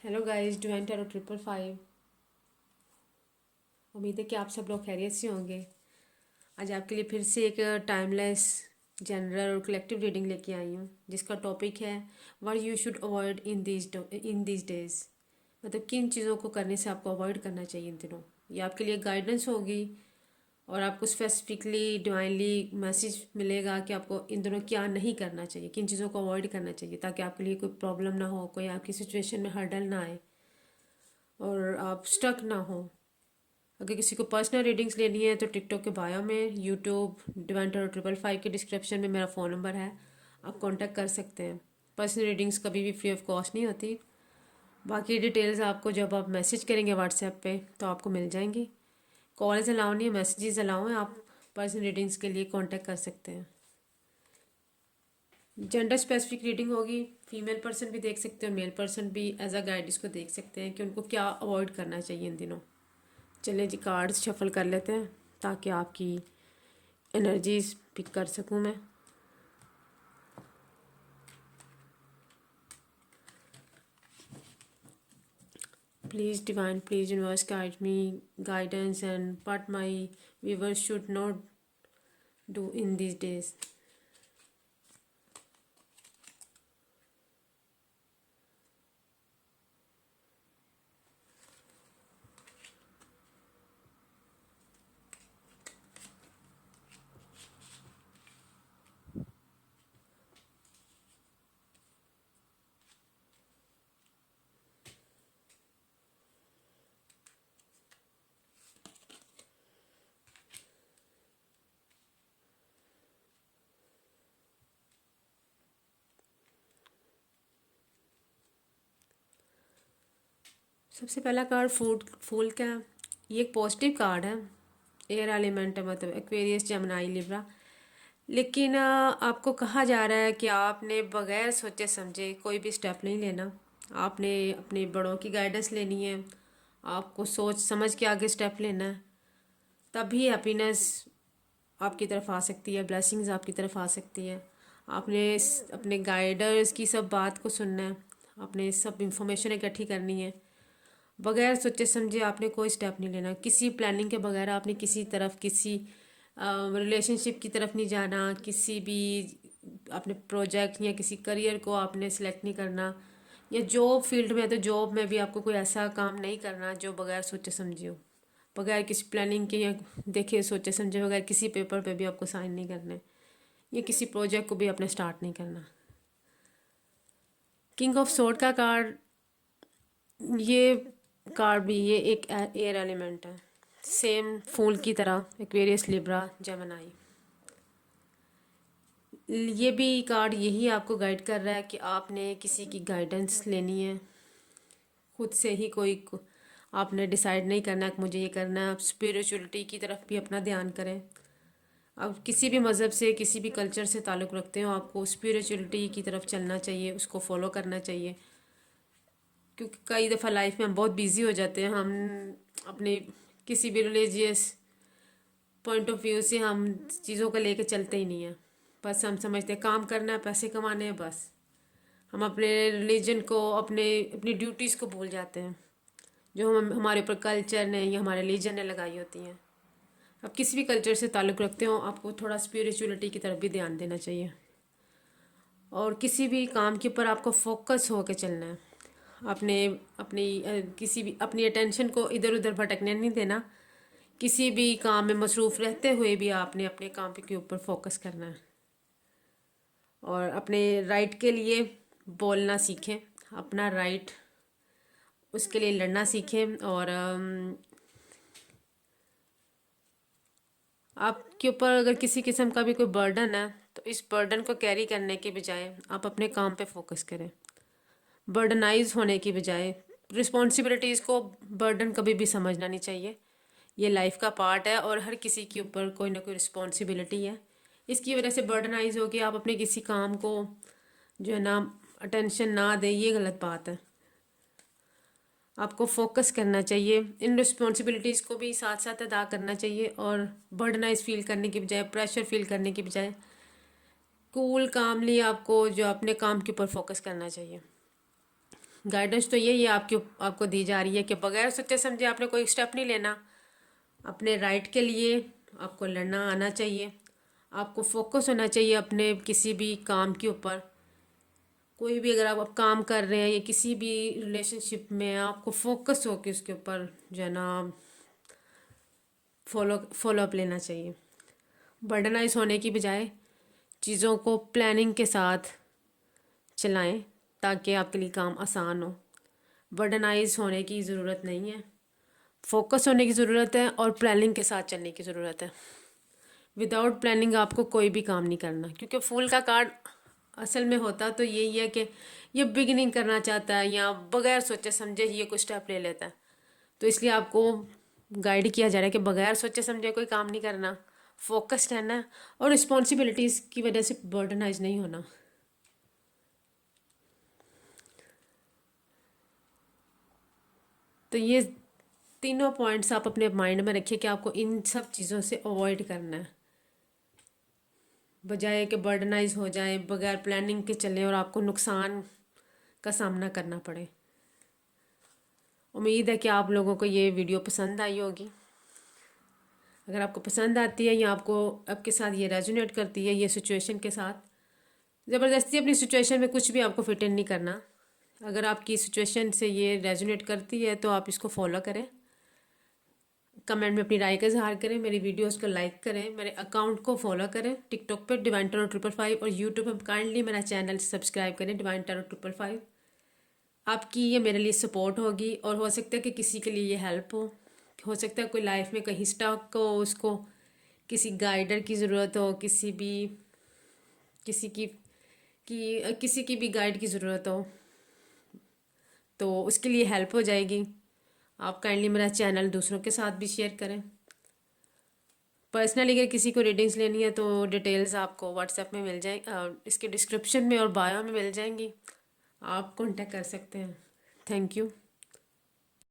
Hello guys, divine tarot 555। उम्मीद है कि आप सब लोग खैरियत से होंगे। आज आपके लिए फिर से एक टाइमलेस जनरल और कलेक्टिव रीडिंग लेके आई हूँ, जिसका टॉपिक है what you should avoid in these days. मतलब किन चीज़ों को करने से आपको अवॉइड करना चाहिए इन दिनों। ये आपके लिए गाइडेंस होगी और आपको स्पेसिफिकली डिवाइनली मैसेज मिलेगा कि आपको इन दिनों क्या नहीं करना चाहिए, किन चीज़ों को अवॉइड करना चाहिए, ताकि आपके लिए कोई प्रॉब्लम ना हो, कोई आपकी सिचुएशन में हर्डल ना आए और आप स्टक ना हो। अगर किसी को पर्सनल रीडिंग्स लेनी है तो टिकटॉक के बायो में, यूट्यूब डिवाइन टैरो 555 के डिस्क्रिप्शन में मेरा फ़ोन नंबर है, आप कांटेक्ट कर सकते हैं। पर्सनल रीडिंग्स कभी भी फ्री ऑफ कॉस्ट नहीं होती। बाकी डिटेल्स आपको जब आप मैसेज करेंगे व्हाट्सएप पे तो आपको मिल जाएंगी। कॉल्स अलाउ नहीं है, मैसेजेस अलाउ हैं। आप पर्सनल रीडिंग्स के लिए कांटेक्ट कर सकते हैं। जेंडर स्पेसिफिक रीडिंग होगी, फीमेल पर्सन भी देख सकते हो, मेल पर्सन भी एज अ गाइड इसको देख सकते हैं कि उनको क्या अवॉइड करना चाहिए इन दिनों। चलिए जी, कार्ड्स शफल कर लेते हैं ताकि आपकी एनर्जीज पिक कर सकूं मैं। Please divine, please universe guide me guidance and what my viewers should not do in these days. सबसे पहला कार्ड फूल का है। ये एक पॉजिटिव कार्ड है। एयर एलिमेंट है, मतलब एक्वेरियस, जमनाई, लिब्रा। लेकिन आपको कहा जा रहा है कि आपने बगैर सोचे समझे कोई भी स्टेप नहीं लेना। आपने अपने बड़ों की गाइडेंस लेनी है। आपको सोच समझ के आगे स्टेप लेना है, तभी हैप्पीनेस आपकी तरफ आ सकती है, ब्लेसिंग्स आपकी तरफ आ सकती है। आपने अपने गाइडर्स की सब बात को सुनना है, आपने सब इंफॉर्मेशन इकट्ठी करनी है। बगैर सोचे समझे आपने कोई स्टेप नहीं लेना। किसी प्लानिंग के बगैर आपने किसी तरफ, किसी रिलेशनशिप की तरफ नहीं जाना। किसी भी अपने प्रोजेक्ट या किसी करियर को आपने सेलेक्ट नहीं करना। या जॉब फील्ड में है तो जॉब में भी आपको कोई ऐसा काम नहीं करना जो बगैर सोचे समझे हो। बगैर किसी प्लानिंग के या देखे सोचे समझे बगैर किसी पेपर पे भी आपको साइन नहीं करने, या किसी प्रोजेक्ट को भी आपने स्टार्ट नहीं करना। किंग ऑफ सोर्ड का कार्ड, ये कार्ड भी ये एक एयर एलिमेंट है, सेम फूल की तरह, एक्वेरियस, लिब्रा, जेमिनी। ये भी कार्ड यही आपको गाइड कर रहा है कि आपने किसी की गाइडेंस लेनी है। खुद से ही आपने डिसाइड नहीं करना कि मुझे ये करना है। आप स्पिरिचुअलिटी की तरफ भी अपना ध्यान करें। आप किसी भी मज़हब से, किसी भी कल्चर से ताल्लुक़ रखते हो, आपको स्पिरिचुअलिटी की तरफ चलना चाहिए, उसको फॉलो करना चाहिए। क्योंकि कई दफ़ा लाइफ में हम बहुत बिजी हो जाते हैं, हम अपने किसी भी रिलीजियस पॉइंट ऑफ व्यू से हम चीज़ों को लेके चलते ही नहीं हैं। बस हम समझते हैं काम करना है, पैसे कमाने हैं, बस हम अपने रिलीजन को, अपनी ड्यूटीज़ को भूल जाते हैं जो हम हमारे ऊपर कल्चर ने या हमारे रिलीजन ने लगाई होती हैं। आप किसी भी कल्चर से ताल्लुक़ रखते हो, आपको थोड़ा स्पिरिचुअलिटी की तरफ भी ध्यान देना चाहिए। और किसी भी काम के ऊपर आपको फोकस होकर चलना है। अपने किसी भी अपनी अटेंशन को इधर उधर भटकने नहीं देना। किसी भी काम में मसरूफ़ रहते हुए भी आपने अपने काम के ऊपर फोकस करना है। और अपने राइट के लिए बोलना सीखें, अपना राइट उसके लिए लड़ना सीखें। और आपके ऊपर अगर किसी किस्म का भी कोई बर्डन है तो इस बर्डन को कैरी करने के बजाय आप अपने काम पे फोकस करें। बर्डनाइज होने की बजाय रिस्पॉन्सिबिलिटीज़ को बर्डन कभी भी समझना नहीं चाहिए। ये लाइफ का पार्ट है और हर किसी के ऊपर कोई ना कोई रिस्पॉन्सिबिलिटी है। इसकी वजह से बर्डनाइज हो कि आप अपने किसी काम को जो है ना अटेंशन ना दें, ये गलत बात है। आपको फोकस करना चाहिए, इन रिस्पॉन्सिबिलिटीज़ को भी साथ साथ अदा करना चाहिए। और बर्डनाइज फील करने की बजाय, प्रेशर फील करने की बजाय कूल कामली आपको जो अपने काम के ऊपर फोकस करना चाहिए। گائیڈنس تو یہی ہے آپ کو دی جا رہی ہے کہ بغیر سوچے سمجھے آپ نے کوئی اسٹیپ نہیں لینا. اپنے رائٹ کے لیے آپ کو لڑنا آنا چاہیے. آپ کو فوکس ہونا چاہیے اپنے کسی بھی کام کے اوپر. کوئی بھی اگر آپ کام کر رہے ہیں یا کسی بھی ریلیشن شپ میں، آپ کو فوکس ہو کے اس کے اوپر جو ہے نا فالو اپ لینا چاہیے. برڈنائز ہونے کی بجائے چیزوں کو پلاننگ کے ساتھ چلائیں تاکہ آپ کے لیے کام آسان ہو. برڈنائز ہونے کی ضرورت نہیں ہے، فوکس ہونے کی ضرورت ہے اور پلاننگ کے ساتھ چلنے کی ضرورت ہے. وداؤٹ پلاننگ آپ کو کوئی بھی کام نہیں کرنا، کیونکہ فول کا کارڈ اصل میں ہوتا تو یہی ہے کہ یہ بگننگ کرنا چاہتا ہے یا بغیر سوچے سمجھے یہ کوئی اسٹیپ لے لیتا ہے. تو اس لیے آپ کو گائیڈ کیا جا رہا ہے کہ بغیر سوچے سمجھے کوئی کام نہیں کرنا، فوکس رہنا ہے اور رسپانسبلٹیز کی وجہ سے برڈنائز نہیں ہونا. تو یہ تینوں پوائنٹس آپ اپنے مائنڈ میں رکھیے کہ آپ کو ان سب چیزوں سے اوائڈ کرنا ہے، بجائے کہ برڈنائز ہو جائیں بغیر پلاننگ کے چلیں اور آپ کو نقصان کا سامنا کرنا پڑے. امید ہے کہ آپ لوگوں کو یہ ویڈیو پسند آئی ہوگی. اگر آپ کو پسند آتی ہے یا آپ کے ساتھ یہ ریزونیٹ کرتی ہے یہ سچویشن کے ساتھ، زبردستی اپنی سچویشن میں کچھ بھی آپ کو فٹ ان نہیں کرنا. اگر آپ کی سچویشن سے یہ ریزونیٹ کرتی ہے تو آپ اس کو فالو کریں. کمنٹ میں اپنی رائے کا اظہار کریں، میری ویڈیوز کو لائک کریں، میرے اکاؤنٹ کو فالو کریں ٹک ٹاک پہ ڈیوائن ٹیرو 555 اور یوٹیوب پہ کائنڈلی میرا چینل سبسکرائب کریں ڈیوائن ٹیرو 555. آپ کی یہ میرے لیے سپورٹ ہوگی اور ہو سکتا ہے کہ کسی کے لیے یہ ہیلپ ہو سکتا ہے کوئی لائف میں کہیں اسٹک ہو، اس کو کسی گائیڈر کی ضرورت ہو، کسی کی بھی گائیڈ کی ضرورت ہو تو اس کے لیے ہیلپ ہو جائے گی. آپ کائنڈلی میرا چینل دوسروں کے ساتھ بھی شیئر کریں. پرسنلی اگر کسی کو ریڈنگس لینی ہے تو ڈیٹیلز آپ کو واٹس ایپ میں مل جائیں، اس کے ڈسکرپشن میں اور بایو میں مل جائیں گی، آپ کانٹیکٹ کر سکتے ہیں. Thank you.